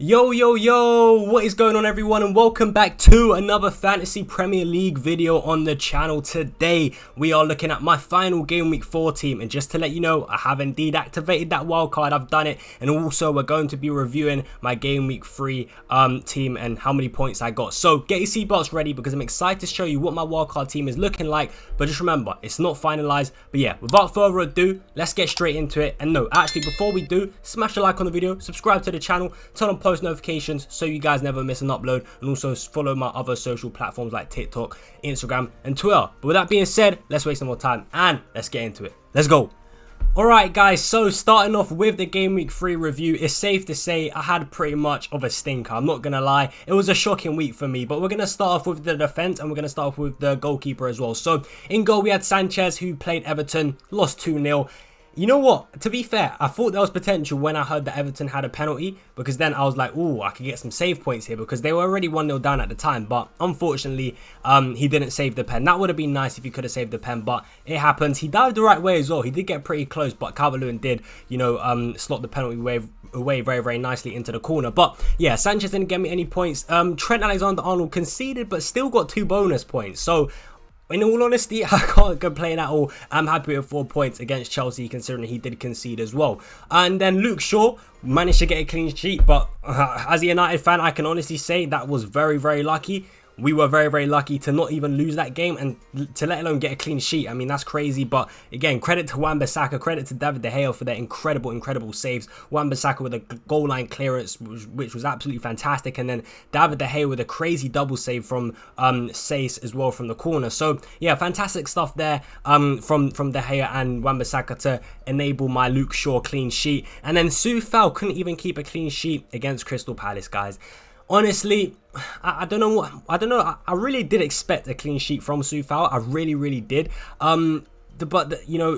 Yo, what is going on everyone, and welcome back to another Fantasy Premier League video on the channel. Today we are looking at my final Game Week 4 team, and just to let you know, I have indeed activated that wildcard. I've done it, and also we're going to be reviewing my Game Week 3 team and how many points I got. So get your seatbelts ready because I'm excited to show you what my wildcard team is looking like, but just remember, it's not finalized. But yeah, without further ado, let's get straight into it. And no, actually before we do, smash a like on the video, subscribe to the channel, turn on post notifications so you guys never miss an upload, and also follow my other social platforms like TikTok, Instagram and Twitter. But with that being said, let's waste no more time and let's get into it. Let's go. Alright guys, so starting off with the Game Week 3 review, it's safe to say I had pretty much of a stinker. I'm not going to lie, it was a shocking week for me, but we're going to start off with the defence and we're going to start off with the goalkeeper as well. So in goal we had Sanchez, who played Everton, lost 2-0. You know what, to be fair, I thought there was potential when I heard that Everton had a penalty, because then I was like, ooh, I could get some save points here, because they were already 1-0 down at the time. But unfortunately, he didn't save the pen. That would have been nice if he could have saved the pen, but it happens. He dived the right way as well. He did get pretty close, but Calvert-Lewin did, slot the penalty away very nicely into the corner. But yeah, Sanchez didn't get me any points. Trent Alexander-Arnold conceded, but still got 2 bonus points. So in all honesty, I can't complain at all. I'm happy with 4 points against Chelsea, considering he did concede as well. And then Luke Shaw managed to get a clean sheet, but as a United fan, I can honestly say that was very lucky. We were very lucky to not even lose that game and to let alone get a clean sheet. I mean, that's crazy. But again, credit to Wan-Bissaka, credit to David De Gea for their incredible saves. Wan-Bissaka with a goal line clearance, which was absolutely fantastic. And then David De Gea with a crazy double save from Sace as well from the corner. So yeah, fantastic stuff there from De Gea and Wan-Bissaka to enable my Luke Shaw clean sheet. And then Soufal couldn't even keep a clean sheet against Crystal Palace, guys. Honestly, I don't know. I really did expect a clean sheet from Soufal. I really did. But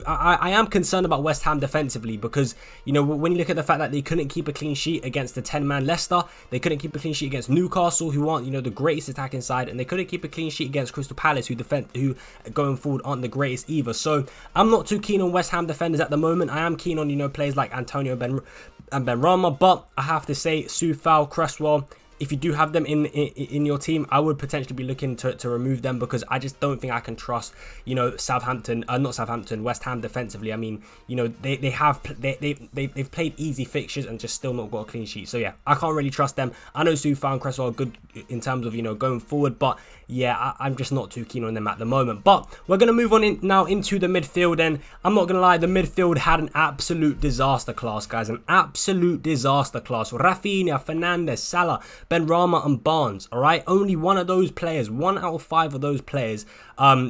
I am concerned about West Ham defensively, because when you look at the fact that they couldn't keep a clean sheet against the 10-man Leicester, they couldn't keep a clean sheet against Newcastle, who aren't the greatest attacking side, and they couldn't keep a clean sheet against Crystal Palace, who going forward aren't the greatest either. So I'm not too keen on West Ham defenders at the moment. I am keen on players like Antonio and Benrahma, but I have to say Soufal, Cresswell, if you do have them in your team, I would potentially be looking to remove them, because I just don't think I can trust West Ham defensively. I mean, they've played easy fixtures and just still not got a clean sheet. So yeah, I can't really trust them. I know Soufal and Cresswell are good in terms of going forward, but yeah, I'm just not too keen on them at the moment. But we're gonna move on now into the midfield, and I'm not gonna lie, the midfield had an absolute disaster class, guys, an absolute disaster class. Rafinha, Fernandes, Salah, Benrahma and Barnes, alright? Only one of those players, 1 out of 5 of those players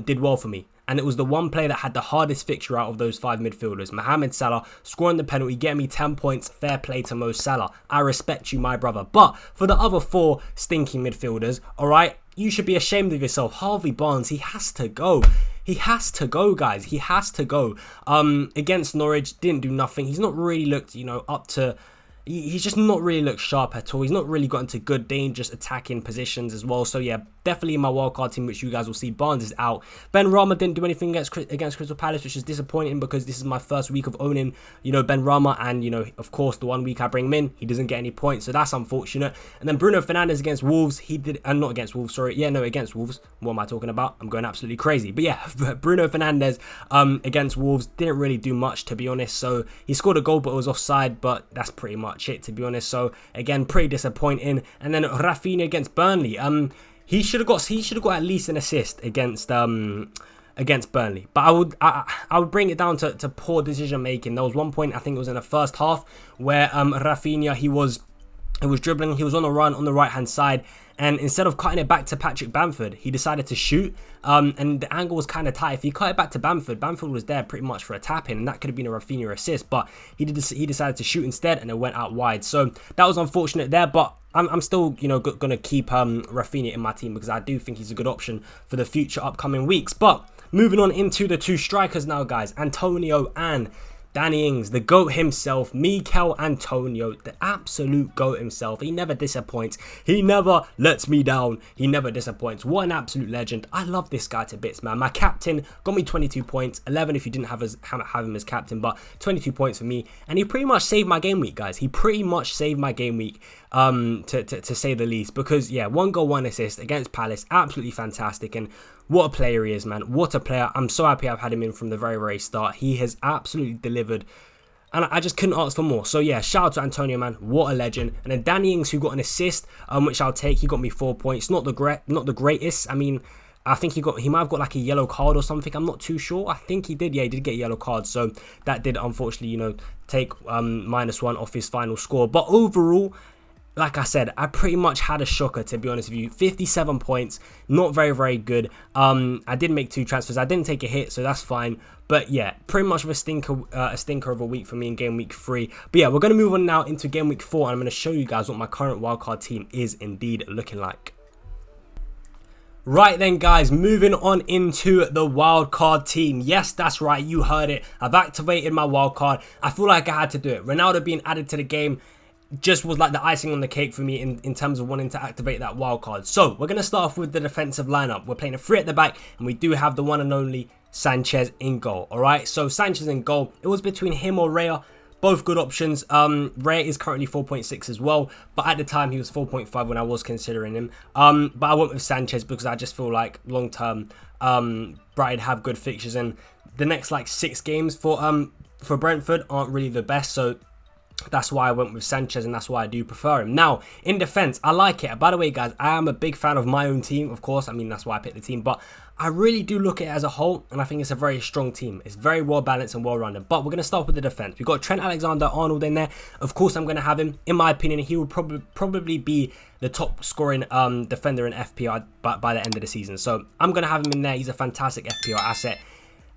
did well for me. And it was the one player that had the hardest fixture out of those 5 midfielders. Mohamed Salah scoring the penalty, getting me 10 points. Fair play to Mo Salah. I respect you, my brother. But for the other 4 stinking midfielders, alright, you should be ashamed of yourself. Harvey Barnes, he has to go. He has to go, guys. He has to go. Against Norwich, didn't do nothing. He's not really looked, up to... He's just not really looked sharp at all. He's not really got into good, dangerous attacking positions as well. So yeah, definitely in my wildcard team, which you guys will see, Barnes is out. Benrahma didn't do anything against Crystal Palace, which is disappointing, because this is my first week of owning, Benrahma, and of course the 1 week I bring him in, he doesn't get any points, so that's unfortunate. And then Bruno Fernandes against Wolves, he did, and not against Wolves, sorry, yeah, no, against Wolves. What am I talking about? I'm going absolutely crazy. But yeah, Bruno Fernandes against Wolves didn't really do much, to be honest. So he scored a goal, but it was offside, but that's pretty much it, to be honest. So again, pretty disappointing. And then Rafinha against Burnley, he should have got at least an assist against Burnley, but I would bring it down to poor decision making. There was one point, I think it was in the first half, where Rafinha, he was dribbling, he was on the run on the right hand side, and instead of cutting it back to Patrick Bamford, he decided to shoot, and the angle was kind of tight. If he cut it back to Bamford was there pretty much for a tap in, and that could have been a Rafinha assist, but he decided to shoot instead, and it went out wide. So that was unfortunate there, but I'm still, going to keep Rafinha in my team, because I do think he's a good option for the future upcoming weeks. But moving on into the 2 strikers now, guys, Antonio and Danny Ings, the GOAT himself, Mikel Antonio, the absolute GOAT himself. He never disappoints. He never lets me down. He never disappoints. What an absolute legend. I love this guy to bits, man. My captain got me 22 points, 11 if you didn't have him as captain, but 22 points for me. And he pretty much saved my game week, guys. He pretty much saved my game week, to say the least. Because, yeah, 1 goal, 1 assist against Palace. Absolutely fantastic. And what a player he is, man. What a player. I'm so happy I've had him in from the very, very start. He has absolutely delivered. And I just couldn't ask for more. So, yeah, shout out to Antonio, man. What a legend. And then Danny Ings, who got an assist, which I'll take. He got me 4 points. Not the greatest. I mean, I think he might have got like a yellow card or something. I'm not too sure. I think he did. Yeah, he did get a yellow card. So, that did, unfortunately, take -1 off his final score. But overall, like I said, I pretty much had a shocker, to be honest with you. 57 points, not very, very good. I did make 2 transfers. I didn't take a hit, so that's fine. But yeah, pretty much of a stinker of a week for me in game week 3. But yeah, we're going to move on now into game week 4, and I'm going to show you guys what my current wildcard team is indeed looking like. Right then, guys, moving on into the wildcard team. Yes, that's right, you heard it. I've activated my wildcard. I feel like I had to do it. Ronaldo being added to the game just was like the icing on the cake for me in terms of wanting to activate that wild card. So we're going to start off with the defensive lineup. We're playing a 3 at the back, and we do have the one and only Sanchez in goal. All right, so Sanchez in goal. It was between him or Raya. Both good options. Raya is currently 4.6 as well, but at the time he was 4.5 when I was considering him. But I went with Sanchez because I just feel like long term, Brighton have good fixtures, and the next like 6 games for Brentford aren't really the best. So that's why I went with Sanchez, and that's why I do prefer him. Now, in defense, I like it. By the way, guys, I am a big fan of my own team, of course. I mean, that's why I picked the team. But I really do look at it as a whole, and I think it's a very strong team. It's very well balanced and well rounded. But we're going to start with the defense. We've got Trent Alexander-Arnold in there. Of course, I'm going to have him. In my opinion, he will probably be the top scoring defender in FPL by the end of the season. So I'm going to have him in there. He's a fantastic FPL asset.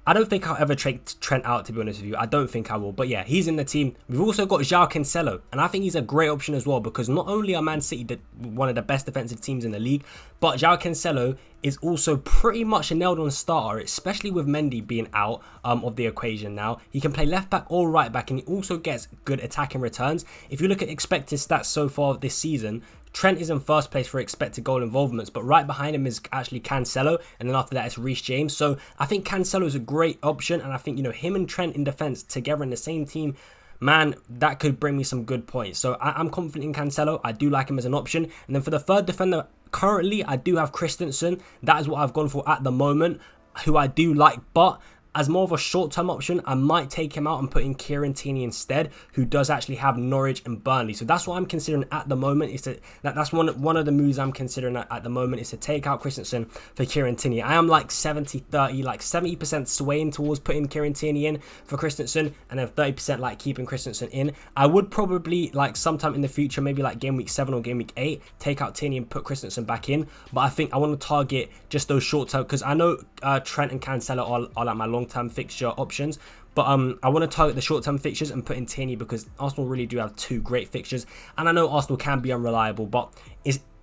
I don't think I'll ever take Trent out, to be honest with you. I don't think I will. But yeah, he's in the team. We've also got João Cancelo, and I think he's a great option as well, because not only are Man City one of the best defensive teams in the league, but João Cancelo is also pretty much a nailed-on starter, especially with Mendy being out of the equation now. He can play left back or right back, and he also gets good attacking returns. If you look at expected stats so far this season, Trent is in first place for expected goal involvements, but right behind him is actually Cancelo, and then after that it's Reece James. So I think Cancelo is a great option, and I think, him and Trent in defense together in the same team, man, that could bring me some good points. So I'm confident in Cancelo. I do like him as an option. And then for the third defender, currently I do have Christensen. That is what I've gone for at the moment, who I do like, but as more of a short-term option, I might take him out and put in Kieran Tierney instead, who does actually have Norwich and Burnley. So that's what I'm considering at the moment. That's one of the moves I'm considering at the moment, is to take out Christensen for Kieran Tierney. I am like 70-30, like 70% swaying towards putting Kieran Tierney in for Christensen, and then 30% like keeping Christensen in. I would probably, like, sometime in the future, maybe like game week 7 or game week 8, take out Tierney and put Christensen back in. But I think I want to target just those short-term, because I know Trent and Cancelo are like my long-term fixture options, but I want to target the short-term fixtures and put in Tierney, because Arsenal really do have 2 great fixtures, and I know Arsenal can be unreliable, but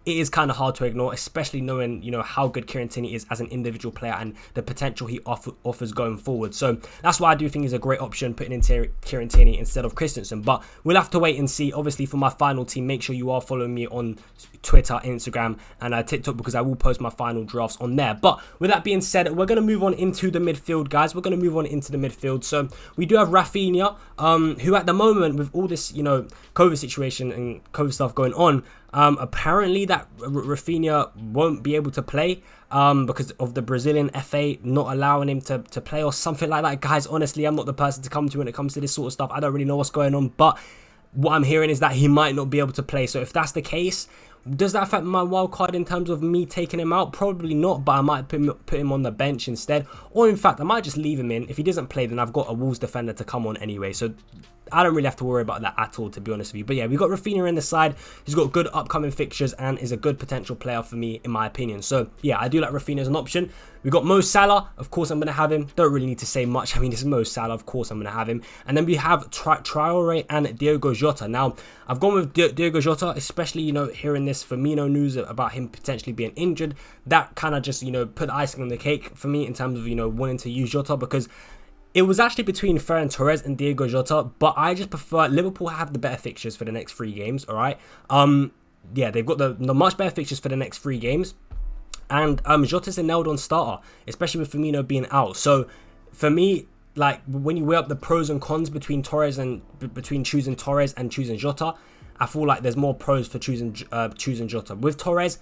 it is kind of hard to ignore, especially knowing, how good Kieran Tierney is as an individual player and the potential he offers going forward. So that's why I do think he's a great option, putting in Kieran Tierney instead of Christensen. But we'll have to wait and see. Obviously, for my final team, make sure you are following me on Twitter, Instagram, and TikTok, because I will post my final drafts on there. But with that being said, we're going to move on into the midfield, guys. We're going to move on into the midfield. So we do have Rafinha, who at the moment, with all this, COVID situation and COVID stuff going on, apparently that Rafinha won't be able to play because of the Brazilian FA not allowing him to play or something like that. Guys, honestly, I'm not the person to come to when it comes to this sort of stuff. I don't really know what's going on, but what I'm hearing is that he might not be able to play. So if that's the case, does that affect my wild card in terms of me taking him out? Probably not, but I might put him on the bench instead. Or in fact, I might just leave him in. If he doesn't play, then I've got a Wolves defender to come on anyway. So I don't really have to worry about that at all, to be honest with you. But yeah, we've got Rafinha in the side. He's got good upcoming fixtures and is a good potential player for me, in my opinion. So yeah, I do like Rafinha as an option. We've got Mo Salah. Of course, I'm going to have him. Don't really need to say much. I mean, this is Mo Salah. Of course, I'm going to have him. And then we have Traore and Diogo Jota. Now, I've gone with Diogo Jota, especially, hearing this Firmino news about him potentially being injured. That kind of just, put the icing on the cake for me in terms of, wanting to use Jota, because It was actually between Ferran Torres and Diego Jota, but I just prefer Liverpool have the better fixtures for the next 3 games, all right? Yeah, they've got the much better fixtures for the next 3 games. And Jota's a nailed-on starter, especially with Firmino being out. So, for me, like, when you weigh up the pros and cons between choosing Torres and choosing Jota, I feel like there's more pros for choosing Jota. With Torres,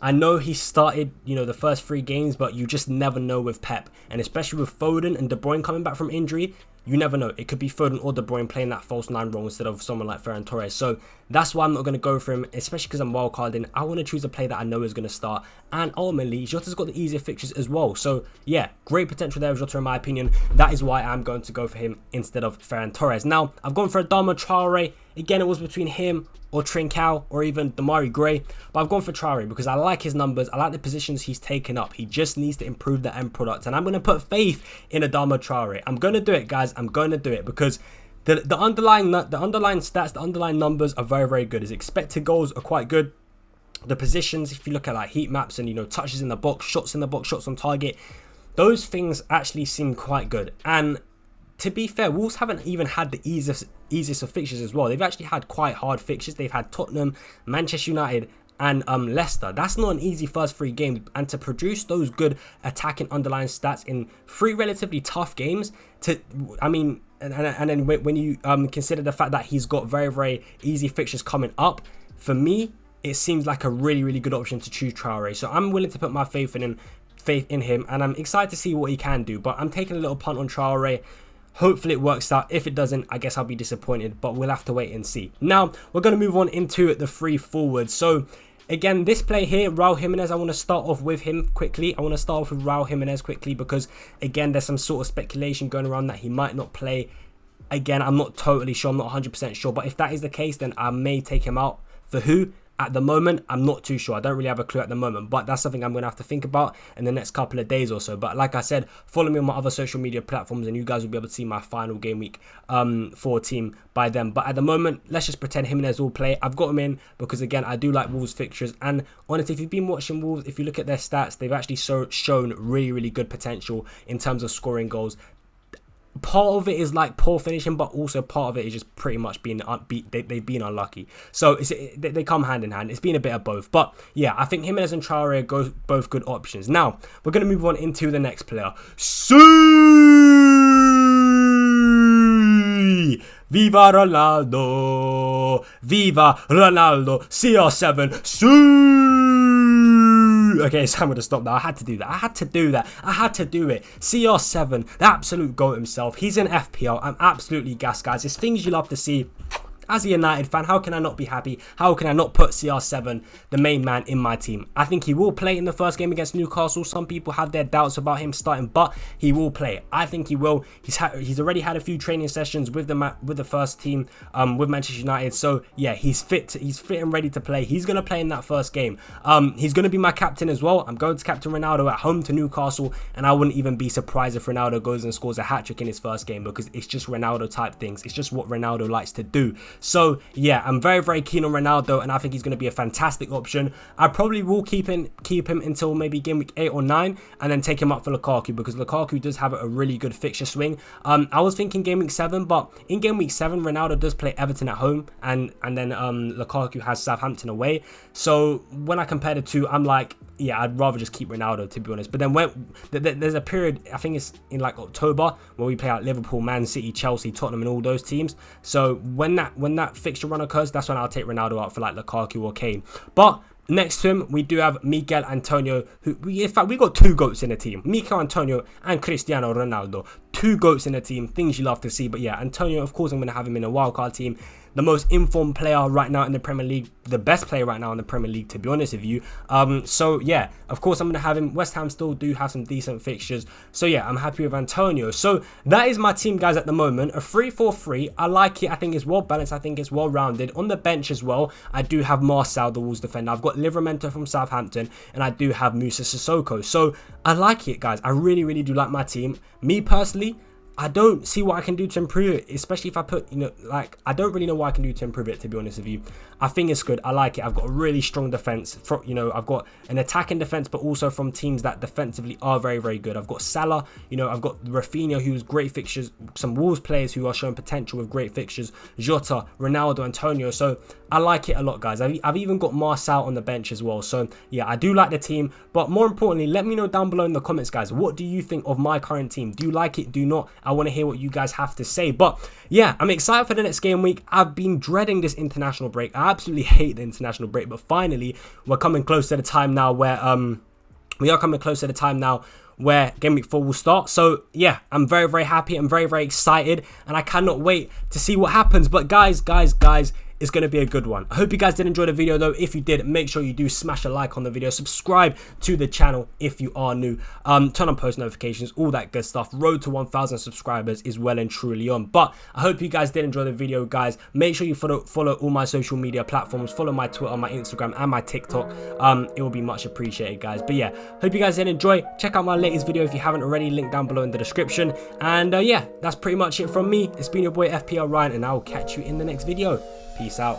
I know he started, the first 3 games, but you just never know with Pep. And especially with Foden and De Bruyne coming back from injury, you never know. It could be Foden or De Bruyne playing that false 9 role instead of someone like Ferran Torres. So that's why I'm not going to go for him, especially because I'm wildcarding. I want to choose a player that I know is going to start. And ultimately, Jota's got the easier fixtures as well. So yeah, great potential there with Jota in my opinion. That is why I'm going to go for him instead of Ferran Torres. Now, I've gone for Adama Traore. Again, it was between him or Trincao or even Damari Gray. But I've gone for Traore because I like his numbers. I like the positions he's taken up. He just needs to improve the end product. And I'm going to put faith in Adama Traore. I'm going to do it, guys. I'm going to do it because the underlying stats, the underlying numbers are very, very good. His expected goals are quite good. The positions, if you look at like heat maps and, touches in the box, shots on target, those things actually seem quite good. And to be fair, Wolves haven't even had the easiest of fixtures as well. They've actually had quite hard fixtures. They've had Tottenham, Manchester United, and Leicester. That's not an easy first 3 games. And to produce those good attacking underlying stats in 3 relatively tough games, and then when you consider the fact that he's got very, very easy fixtures coming up, for me, it seems like a really, really good option to choose Traore. So I'm willing to put my faith in him, and I'm excited to see what he can do. But I'm taking a little punt on Traore. Hopefully it works out. If it doesn't, I guess I'll be disappointed, but we'll have to wait and see. Now, we're going to move on into the 3 forwards. So, again, this play here, Raul Jimenez, I want to start off with him quickly. I want to start off with Raul Jimenez quickly because, again, there's some sort of speculation going around that he might not play. Again, I'm not totally sure. I'm not 100% sure. But if that is the case, then I may take him out. For who? At the moment, I'm not too sure. I don't really have a clue at the moment, but that's something I'm going to have to think about in the next couple of days or so. But like I said, follow me on my other social media platforms and you guys will be able to see my final game week 4 team by then. But at the moment, let's just pretend Jimenez will play. I've got him in because, again, I do like Wolves fixtures. And honestly, if you've been watching Wolves, if you look at their stats, they've actually shown really, really good potential in terms of scoring goals. Part of it is like poor finishing, but also part of it is just pretty much being they've been unlucky. So they come hand in hand. It's been a bit of both. But yeah, I think Jimenez and Traore are both good options. Now, we're going to move on into the next player. Viva Ronaldo! Viva Ronaldo! CR7! Okay, so I'm going to stop now. I had to do that. I had to do it. CR7, the absolute GOAT himself. He's in FPL. I'm absolutely gassed, guys. It's things you love to see. As a United fan, how can I not be happy? How can I not put CR7, the main man, in my team? I think he will play in the first game against Newcastle. Some people have their doubts about him starting, but he will play. I think he will. He's already had a few training sessions with the first team, with Manchester United. So yeah, he's fit and ready to play. He's gonna play in that first game. He's gonna be my captain as well. I'm going to captain Ronaldo at home to Newcastle, and I wouldn't even be surprised if Ronaldo goes and scores a hat-trick in his first game because it's just Ronaldo type things. It's just what Ronaldo likes to do. So yeah, I'm very, very keen on Ronaldo, and I think he's going to be a fantastic option. I probably will keep him until maybe game week 8 or 9, and then take him up for Lukaku because Lukaku does have a really good fixture swing. I was thinking game week 7, but in game week 7, Ronaldo does play Everton at home, and then Lukaku has Southampton away. So when I compare the two, I'm like, yeah, I'd rather just keep Ronaldo, to be honest. But then there's a period, I think it's in like October, where we play out Liverpool, Man City, Chelsea, Tottenham, and all those teams. So when that fixture run occurs, that's when I'll take Ronaldo out for like Lukaku or Kane. But next to him, we do have Miguel Antonio, in fact, we got 2 GOATs in the team. Miguel Antonio and Cristiano Ronaldo. 2 GOATs in the team, things you love to see. But yeah, Antonio, of course, I'm going to have him in a wildcard team. The most informed player right now in the Premier League, the best player right now in the Premier League, to be honest with you. So yeah, of course I'm going to have him. West Ham still do have some decent fixtures. So yeah, I'm happy with Antonio. So that is my team, guys, at the moment. A 3-4-3. I like it. I think it's well balanced. I think it's well rounded. On the bench as well, I do have Marcel, the Wolves defender. I've got Livramento from Southampton, and I do have Musa Sissoko. So I like it, guys. I really, really do like my team. Me personally, I don't see what I can do to improve it, especially if I put, like, I don't really know what I can do to improve it, to be honest with you. I think it's good. I like it. I've got a really strong defense. I've got an attacking defense, but also from teams that defensively are very, very good. I've got Salah, I've got Rafinha, who's great fixtures, some Wolves players who are showing potential with great fixtures, Jota, Ronaldo, Antonio. So I like it a lot, guys. I've even got Marcel on the bench as well. So yeah, I do like the team, but more importantly, let me know down below in the comments, guys, what do you think of my current team? Do you like it? Do you not? I want to hear what you guys have to say. But yeah, I'm excited for the next game week. I've been dreading this international break. I absolutely hate the international break, but finally we're coming close to the time now where Game Week 4 will start. So yeah, I'm very, very happy. I'm very, very excited, and I cannot wait to see what happens. But guys, it's going to be a good one. I hope you guys did enjoy the video though. If you did, make sure you do smash a like on the video, subscribe to the channel if you are new, turn on post notifications, all that good stuff. Road to 1,000 subscribers is well and truly on. But I hope you guys did enjoy the video, guys. Make sure you follow all my social media platforms, follow my Twitter, my Instagram, and my TikTok. It will be much appreciated, guys. But yeah, hope you guys did enjoy. Check out my latest video if you haven't already, link down below in the description. And yeah, that's pretty much it from me. It's been your boy FPL Ryan, and I will catch you in the next video. Peace out.